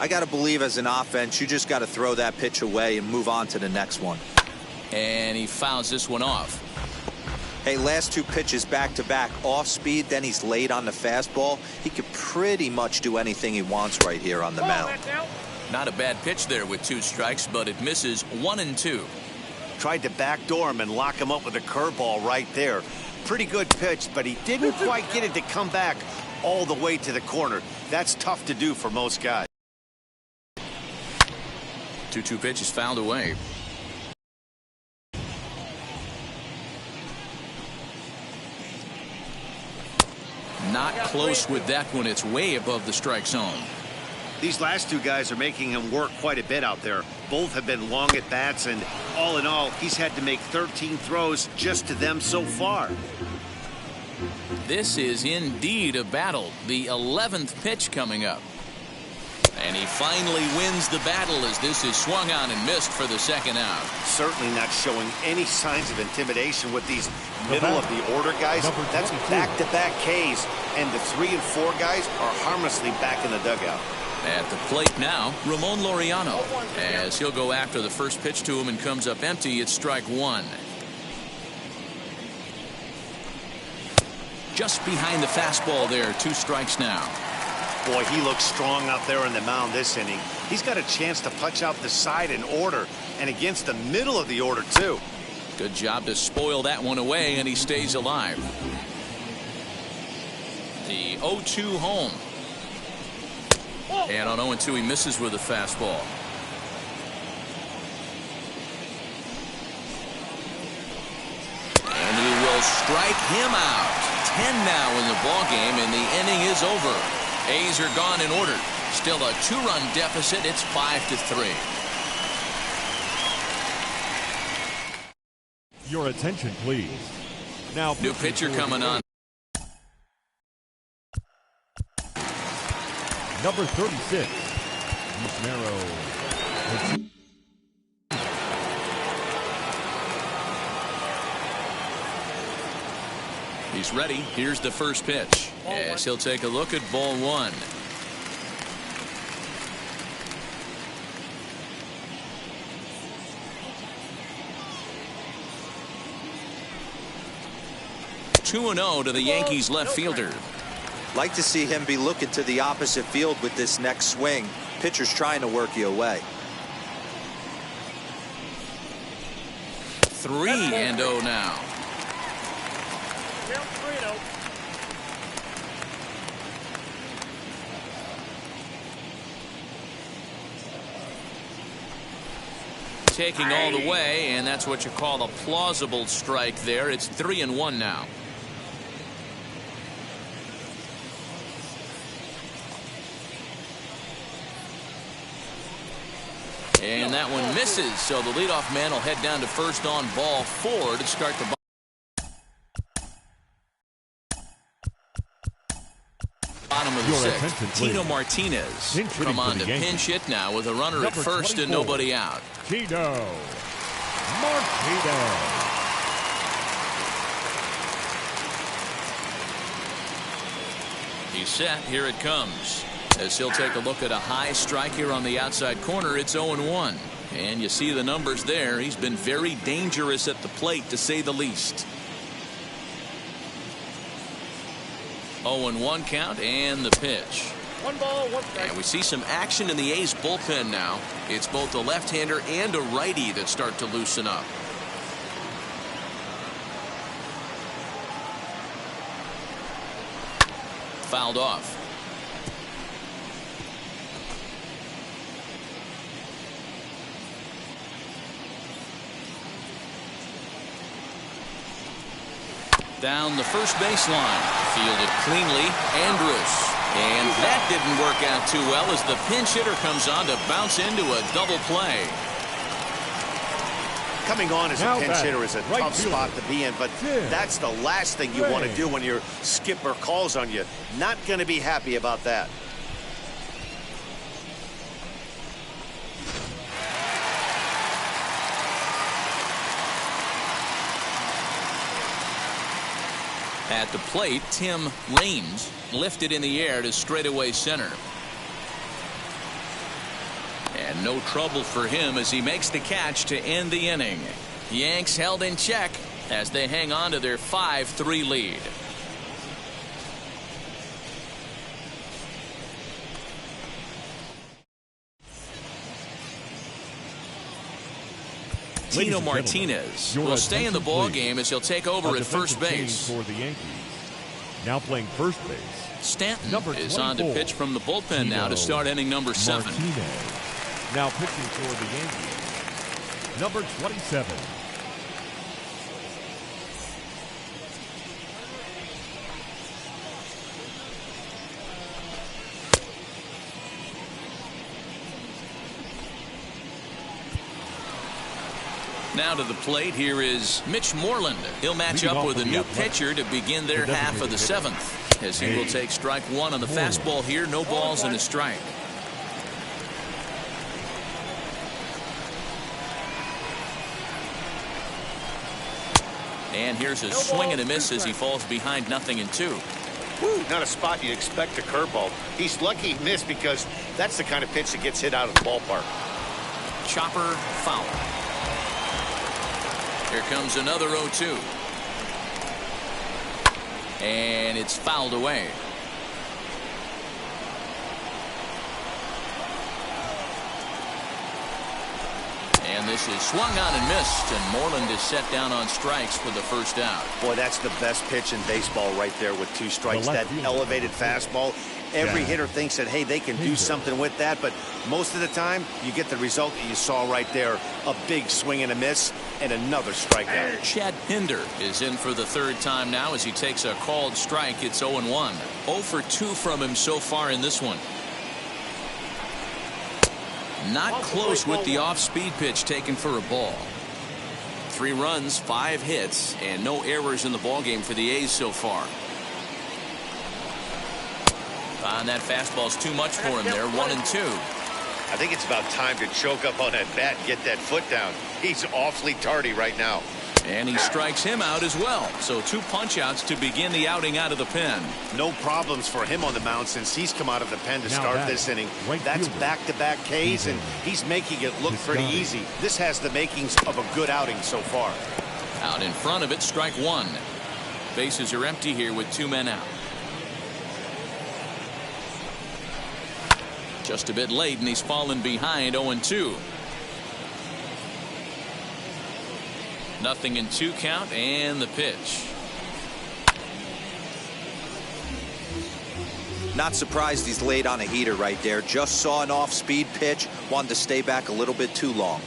I got to believe as an offense, you just got to throw that pitch away and move on to the next one. And he fouls this one off. Hey, last 2 pitches back-to-back off speed, then he's late on the fastball. He could pretty much do anything he wants right here on the mound. Not a bad pitch there with 2 strikes, but it misses 1-2. Tried to backdoor him and lock him up with a curveball right there. Pretty good pitch, but he didn't quite get it to come back all the way to the corner. That's tough to do for most guys. 2-2 pitch is fouled away. Not close with that one. It's way above the strike zone. These last 2 guys are making him work quite a bit out there. Both have been long at bats, and all in all, he's had to make 13 throws just to them so far. This is indeed a battle. The 11th pitch coming up. And he finally wins the battle as this is swung on and missed for the second out. Certainly not showing any signs of intimidation with these middle of the order guys. That's back-to-back Ks, and the 3 and 4 guys are harmlessly back in the dugout. At the plate now, Ramon Laureano, as he'll go after the first pitch to him and comes up empty. It's strike one. Just behind the fastball there. 2 strikes now. Boy, he looks strong out there on the mound this inning. He's got a chance to punch out the side in order, and against the middle of the order, too. Good job to spoil that one away, and he stays alive. The 0-2 home. And on 0-2, he misses with a fastball. And he will strike him out. 10 now in the ballgame, and the inning is over. A's are gone in order. Still a 2-run deficit. It's 5-3. Your attention, please. Now, new pitcher coming on. Number 36, Yusmero. He's ready. Here's the first pitch. Yes, he'll take a look at ball 1. (2-0) to the Yankees left fielder. Like to see him be looking to the opposite field with this next swing. Pitcher's trying to work you away. 3-0 now. Taking all the way, and that's what you call a plausible strike there. It's 3-1 now. And that one misses, so the leadoff man will head down to first on ball 4 to start the bottom of the 6th. Tino Martinez come on to pinch hit now with a runner at first and nobody out. Tino Martinez. He's set. Here it comes. As he'll take a look at a high strike here on the outside corner. It's 0-1. And you see the numbers there. He's been very dangerous at the plate, to say the least. 0-1 count and the pitch. 1 ball, 1 strike. And we see some action in the A's bullpen now. It's both a left-hander and a righty that start to loosen up. Fouled off. Down the first baseline. Fielded cleanly. Andrews. And that didn't work out too well as the pinch hitter comes on to bounce into a double play. Coming on as a pinch hitter is a tough spot to be in, but that's the last thing you want to do when your skipper calls on you. Not going to be happy about that. At the plate, Tim Raines lifted in the air to straightaway center. And no trouble for him as he makes the catch to end the inning. Yanks held in check as they hang on to their 5-3 lead. Tino Martinez will stay in the ball game as he'll take over at first base. For the Yankees. Now playing first base. Stanton is on to pitch from the bullpen now to start inning number 7. Martinez. Now pitching for the Yankees. Number 27. Now to the plate, here is Mitch Moreland. He'll match up with a new pitcher to begin their half of the 7th. As he will take strike 1 on the fastball here. No balls and a strike. And here's a swing and a miss as he falls behind 0-2. Woo, not a spot you'd expect a curveball. He's lucky he missed because that's the kind of pitch that gets hit out of the ballpark. Chopper foul. Here comes another 0-2. And it's fouled away. And this is swung on and missed, and Moreland is set down on strikes for the first out. Boy, that's the best pitch in baseball right there with 2 strikes. That elevated fastball. Every hitter thinks that, hey, they can do something with that, but most of the time, you get the result that you saw right there. A big swing and a miss, and another strikeout. Chad Pinder is in for the 3rd time now as he takes a called strike. It's 0-1. 0 for 2 from him so far in this one. Not close with the off-speed pitch taken for a ball. 3 runs, 5 hits, and no errors in the ballgame for the A's so far. And that fastball's too much for him there. 1-2. I think it's about time to choke up on that bat and get that foot down. He's awfully tardy right now. And he strikes him out as well. So 2 punch-outs to begin the outing out of the pen. No problems for him on the mound since he's come out of the pen to start this inning. That's back-to-back Ks, and he's making it look pretty easy. This has the makings of a good outing so far. Out in front of it, strike 1. Bases are empty here with 2 men out. Just a bit late, and he's fallen behind 0-2. 0-2 count, and the pitch. Not surprised he's laid on a heater right there. Just saw an off-speed pitch. Wanted to stay back a little bit too long.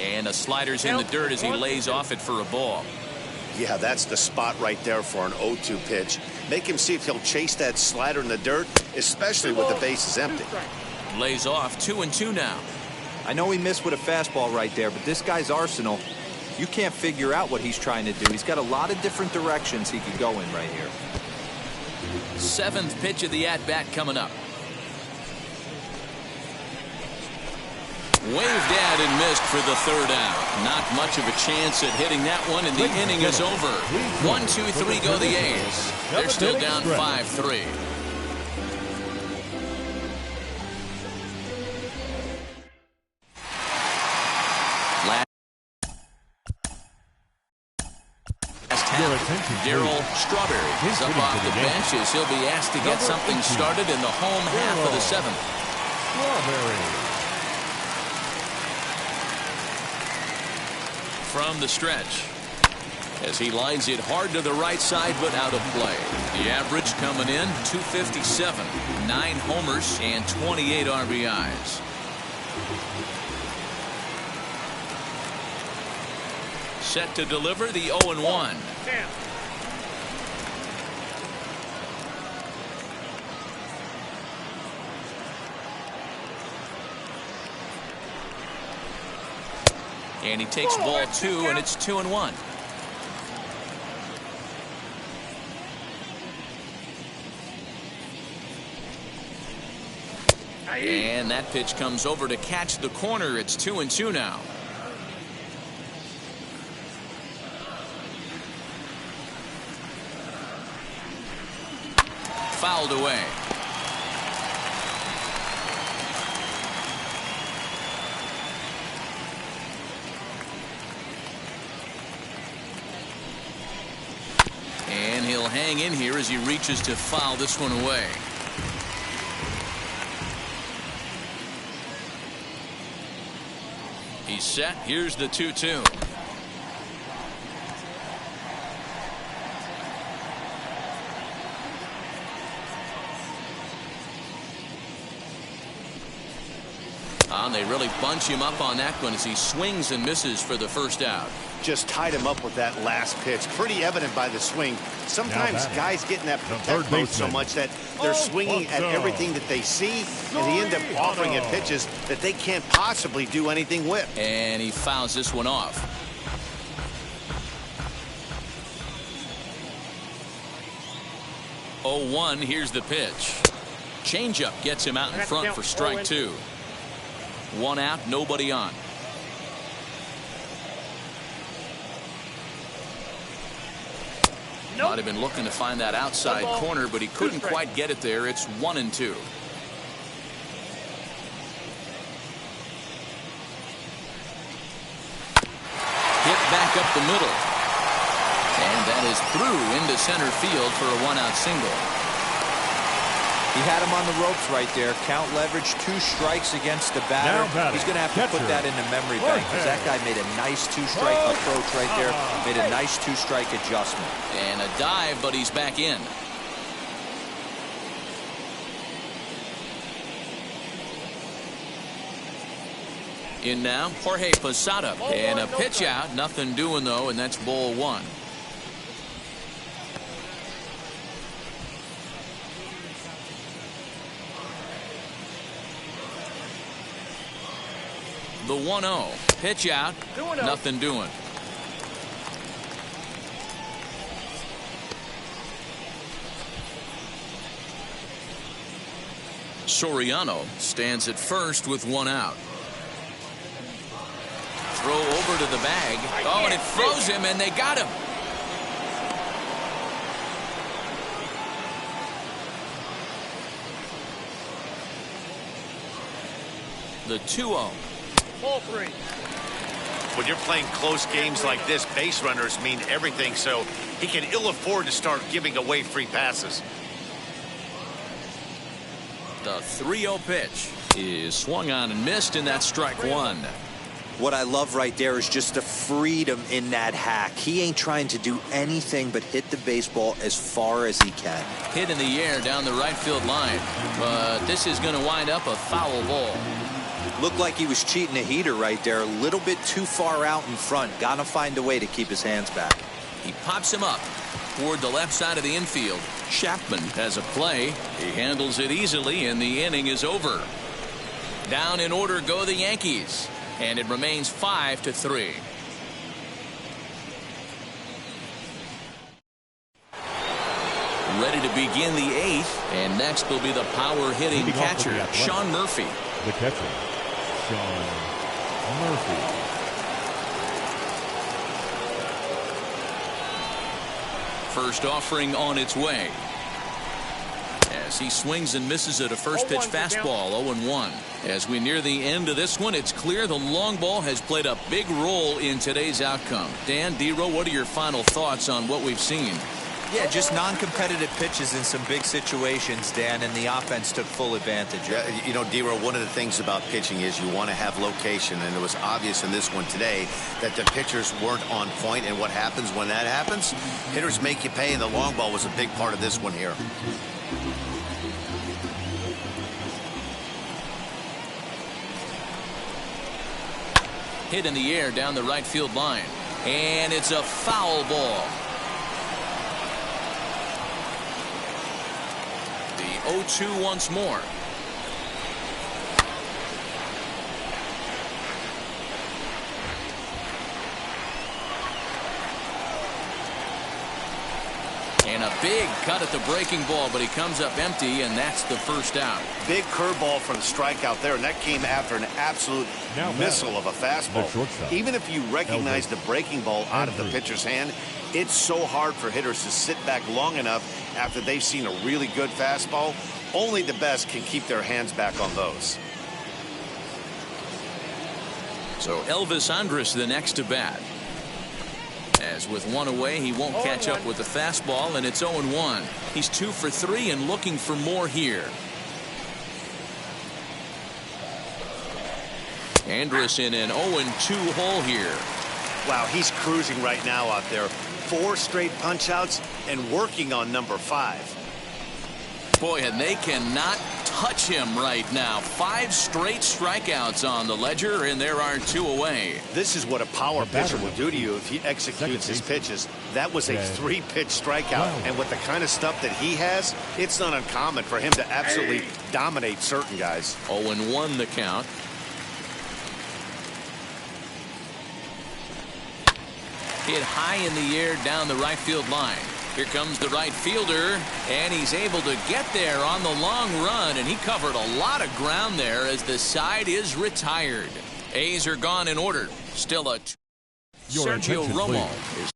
And a slider's in the dirt as he lays off it for a ball. Yeah, that's the spot right there for an 0-2 pitch. Make him see if he'll chase that slider in the dirt, especially with the bases empty. Lays off 2-2 now. I know he missed with a fastball right there, but this guy's arsenal, you can't figure out what he's trying to do. He's got a lot of different directions he could go in right here. 7th pitch of the at-bat coming up. Waved at and missed for the 3rd out. Not much of a chance at hitting that one, and the inning is over. 1-2-3 go the A's. They're still down 5-3. Darryl Strawberry is up off the bench as he'll be asked to get something started in the home half of the 7th. Strawberry. From the stretch as he lines it hard to the right side but out of play. The average coming in 257, 9 homers and 28 RBIs. Set to deliver the 0-1. And he takes ball 2, and it's 2-1. And that pitch comes over to catch the corner. It's 2-2 now. Fouled away. And he'll hang in here as he reaches to foul this one away. He's set. Here's the 2-2. They really bunch him up on that one as he swings and misses for the first out. Just tied him up with that last pitch. Pretty evident by the swing. Sometimes guys get in that protect mode so much that they're swinging at everything that they see, and they end up offering at pitches that they can't possibly do anything with. And he fouls this one off. Oh, 1. Here's the pitch. Changeup gets him out in front for strike 2. 1 out, nobody on. Might have been looking to find that outside corner, but he couldn't quite get it there. It's 1-2. Hit back up the middle. And that is through into center field for a 1-out single. He had him on the ropes right there. Count leverage, 2 strikes against the batter. He's going to have to put that in the memory bank because that guy made a nice 2-strike approach right there. Made a nice 2-strike adjustment. And a dive, but he's back in. In now, Jorge Posada. And a pitch out. Nothing doing, though, and that's ball 1. The 1-0. Pitch out. Nothing doing. Soriano stands at first with 1 out. Throw over to the bag. Oh, and it froze him, and they got him. The 2-0. Ball 3. When you're playing close games like this, base runners mean everything, so he can ill afford to start giving away free passes. The 3-0 pitch is swung on and missed, and that's strike 1. What I love right there is just the freedom in that hack. He ain't trying to do anything but hit the baseball as far as he can. Hit in the air down the right field line, but this is going to wind up a foul ball. Looked like he was cheating a heater right there. A little bit too far out in front. Got to find a way to keep his hands back. He pops him up toward the left side of the infield. Chapman has a play. He handles it easily, and the inning is over. Down in order go the Yankees, and it remains 5-3. Ready to begin the 8th, and next will be the power hitting catcher, Shawn Murphy. The catcher, Shawn Murphy. First offering on its way. As he swings and misses at a first pitch fastball, 0-1. As we near the end of this one, it's clear the long ball has played a big role in today's outcome. Dan, D-Row, what are your final thoughts on what we've seen? Yeah, just non-competitive pitches in some big situations, Dan, and the offense took full advantage. Yeah, you know, D-Row, one of the things about pitching is you want to have location, and it was obvious in this one today that the pitchers weren't on point, and what happens when that happens? Hitters make you pay, and the long ball was a big part of this one here. Hit in the air down the right field line, and it's a foul ball. The 0-2 once more. And a big cut at the breaking ball, but he comes up empty, and that's the first out. Big curveball for the strikeout there, and that came after an absolute missile of a fastball. Even if you recognize the breaking ball out of the pitcher's hand, it's so hard for hitters to sit back long enough after they've seen a really good fastball. Only the best can keep their hands back on those. So Elvis Andrews the next to bat. As with one away, he won't catch up with the fastball, and it's 0-1. He's 2 for 3 and looking for more here. Andrews in an 0-2 hole here. Wow, he's cruising right now out there. 4 straight punch-outs and working on number 5. Boy, and they cannot touch him right now. 5 straight strikeouts on the ledger, and there are 2 away. This is what a power pitcher will do to you if he executes his pitches. That was a 3-pitch strikeout, and with the kind of stuff that he has, it's not uncommon for him to absolutely dominate certain guys. 0-1 the count. Hit high in the air down the right field line. Here comes the right fielder, and he's able to get there on the long run, and he covered a lot of ground there as the side is retired. A's are gone in order. Still a Sergio Romo is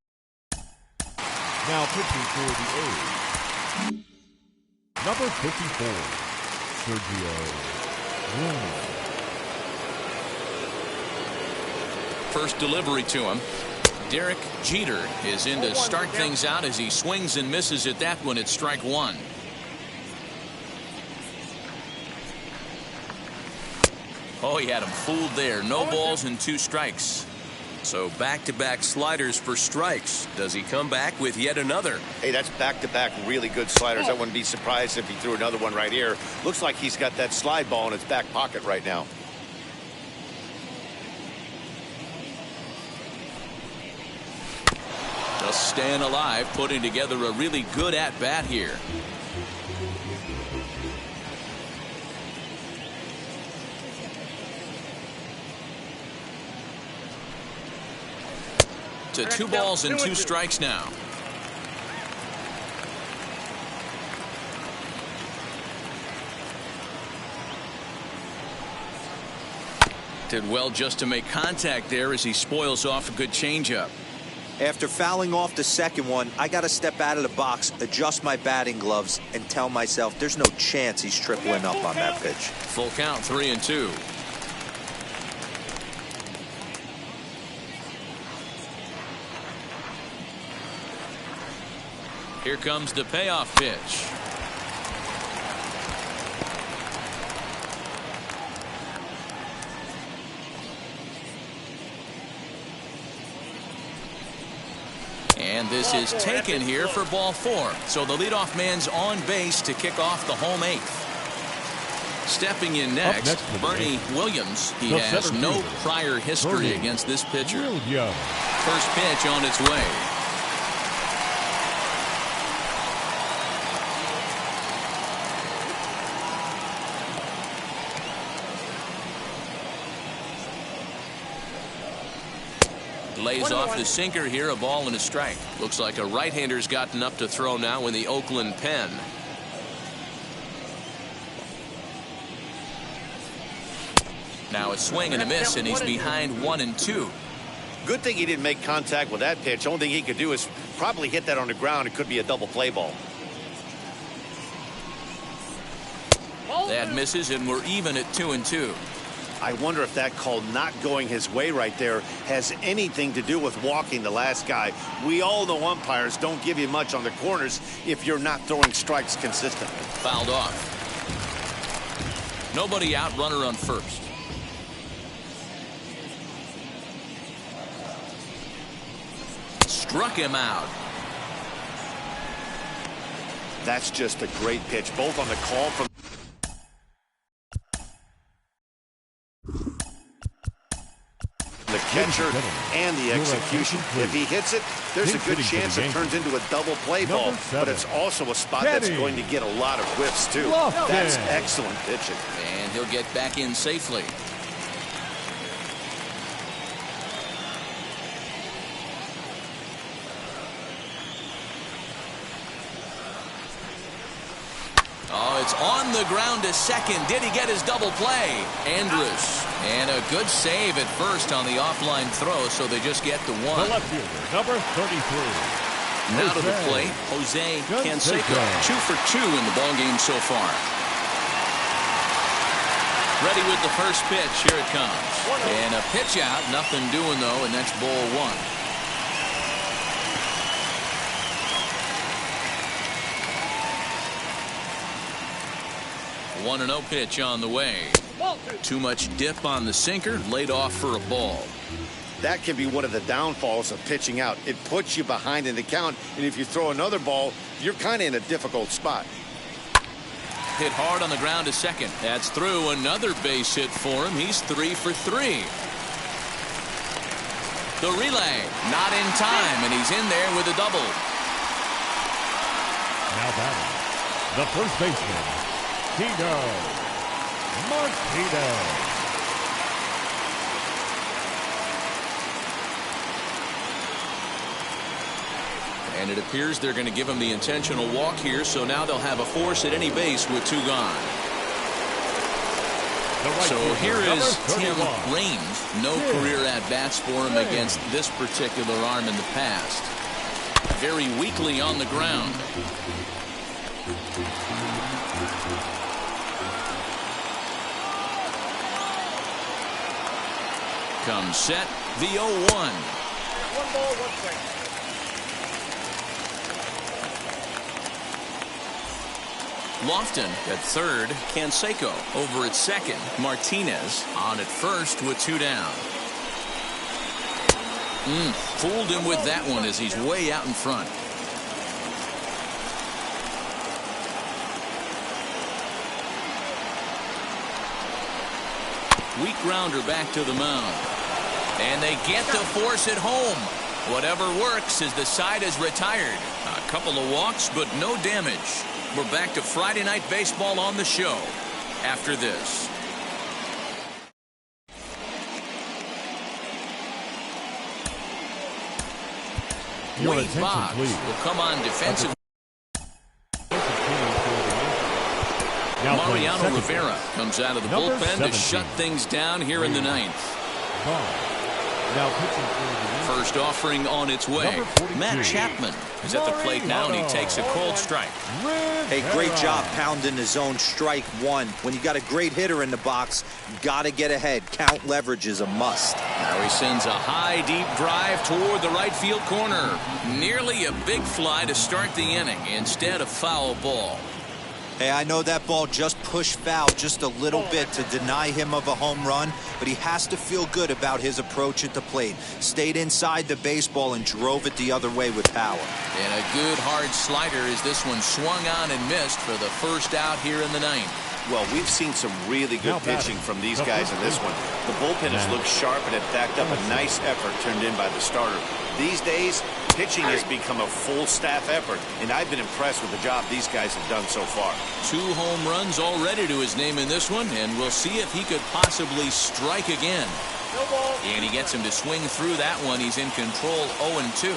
Now pitching for the A's, number 54, Sergio Romo. First delivery to him. Derrick Jeter is in to start things out as he swings and misses at that one at strike one. Oh, he had him fooled there. No balls and 2 strikes. So back-to-back sliders for strikes. Does he come back with yet another? Hey, that's back-to-back really good sliders. I wouldn't be surprised if he threw another one right here. Looks like he's got that slide ball in his back pocket right now. Just staying alive, putting together a really good at-bat here. To 2 balls and 2 strikes now. Did well just to make contact there as he spoils off a good changeup. After fouling off the second one, I got to step out of the box, adjust my batting gloves, and tell myself there's no chance he's tripling up on that pitch. Full count, 3-2. Here comes the payoff pitch. And this is taken here for ball 4. So the leadoff man's on base to kick off the home 8th. Stepping in next, Bernie Williams. He has no prior history against this pitcher. First pitch on its way. Lays off the sinker here, a ball and a strike. Looks like a right-hander's gotten up to throw now in the Oakland pen. Now a swing and a miss, and he's behind 1-2. Good thing he didn't make contact with that pitch. Only thing he could do is probably hit that on the ground. It could be a double play ball. That misses, and we're even at 2-2. I wonder if that call not going his way right there has anything to do with walking the last guy. We all know umpires don't give you much on the corners if you're not throwing strikes consistently. Fouled off. Nobody out, runner on first. Struck him out. That's just a great pitch, both on the call from the catcher and the execution. If he hits it, there's a good chance it turns into a double play ball, but it's also a spot that's going to get a lot of whiffs too. That's excellent pitching. And he'll get back in safely. Oh, it's on the ground to second. Did he get his double play? Andrews. And a good save at first on the offline throw, so they just get to 1. The left fielder, number 33. Now to the plate, Jose Canseco. 2 for 2 in the ballgame so far. Ready with the first pitch. Here it comes. And a pitch out. Nothing doing, though, and that's ball 1. 1-0 pitch on the way. Too much dip on the sinker, laid off for a ball. That can be one of the downfalls of pitching out. It puts you behind in the count, and if you throw another ball, you're kind of in a difficult spot. Hit hard on the ground to second. That's through. Another base hit for him. He's 3 for 3. The relay, not in time, and he's in there with a double. Now batting, the first baseman, Tito Martinez. And it appears they're going to give him the intentional walk here, so now they'll have a force at any base with 2 gone. So here is Tim Raines. No career at-bats for him against this particular arm in the past. very weakly on the ground. Comes set, the 0-1. 1 ball, 1 strike. Lofton at third, Canseco over at second, Martinez on at first with 2 down. Fooled him with that one as he's way out in front. Weak grounder back to the mound. And they get the force at home. Whatever works as the side is retired. A couple of walks, but no damage. We're back to Friday Night Baseball on the show after this. Your Wade attention, Boggs please. will come on defensive. Now playing Mariano second Rivera base, comes out of the number bullpen to 17. shut things down here in the 9th. Boggs. Now pitching for the First offering on its way. Number 42. Matt Chapman is at the plate now, and he takes a cold strike. Hey, great job pounding his own strike 1. When you got a great hitter in the box, you got to get ahead. Count leverage is a must. Now he sends a high, deep drive toward the right field corner. Nearly a big fly to start the inning instead of foul ball. Hey, I know that ball just pushed foul just a little bit to deny him of a home run, but he has to feel good about his approach at the plate. Stayed inside the baseball and drove it the other way with power. And a good hard slider as this one swung on and missed for the first out here in the 9th. Well, we've seen some really good pitching from these guys in this one. The bullpen has looked sharp and had backed up a nice effort turned in by the starter. These days, pitching has become a full staff effort, and I've been impressed with the job these guys have done so far. 2 home runs already to his name in this one, and we'll see if he could possibly strike again. No ball. And he gets him to swing through that one. He's in control 0-2.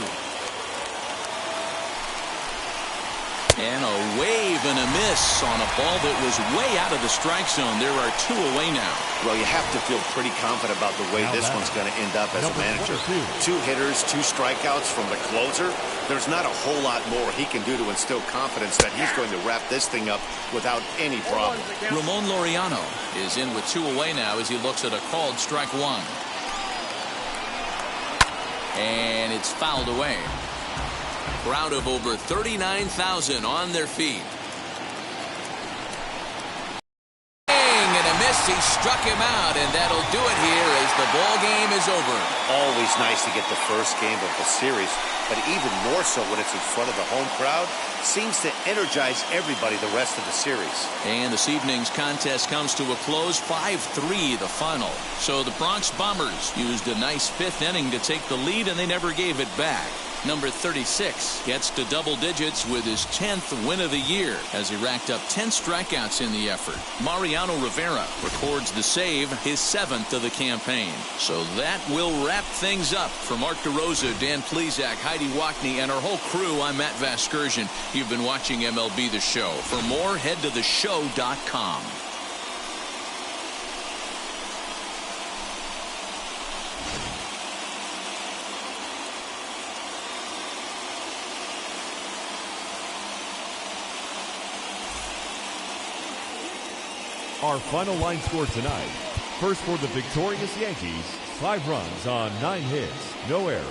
And a wave and a miss on a ball that was way out of the strike zone. There are 2 away now. Well, you have to feel pretty confident about the way this one's going to end up as a manager. 2 hitters, 2 strikeouts from the closer. There's not a whole lot more he can do to instill confidence that he's going to wrap this thing up without any problem. Ramon Laureano is in with 2 away now as he looks at a called strike 1. And it's fouled away. Crowd of over 39,000 on their feet. And a miss. He struck him out, and that'll do it here as the ball game is over. Always nice to get the first game of the series, but even more so when it's in front of the home crowd. Seems to energize everybody the rest of the series. And this evening's contest comes to a close, 5-3 the final. So the Bronx Bombers used a nice 5th inning to take the lead, and they never gave it back. Number 36 gets to double digits with his 10th win of the year as he racked up 10 strikeouts in the effort. Mariano Rivera records the save, his 7th of the campaign. So that will wrap things up. For Mark DeRosa, Dan Plesac, Heidi Wackney, and our whole crew, I'm Matt Vasgersian. You've been watching MLB The Show. For more, head to theshow.com. Our final line score tonight. First for the victorious Yankees, 5 runs on 9 hits, no errors.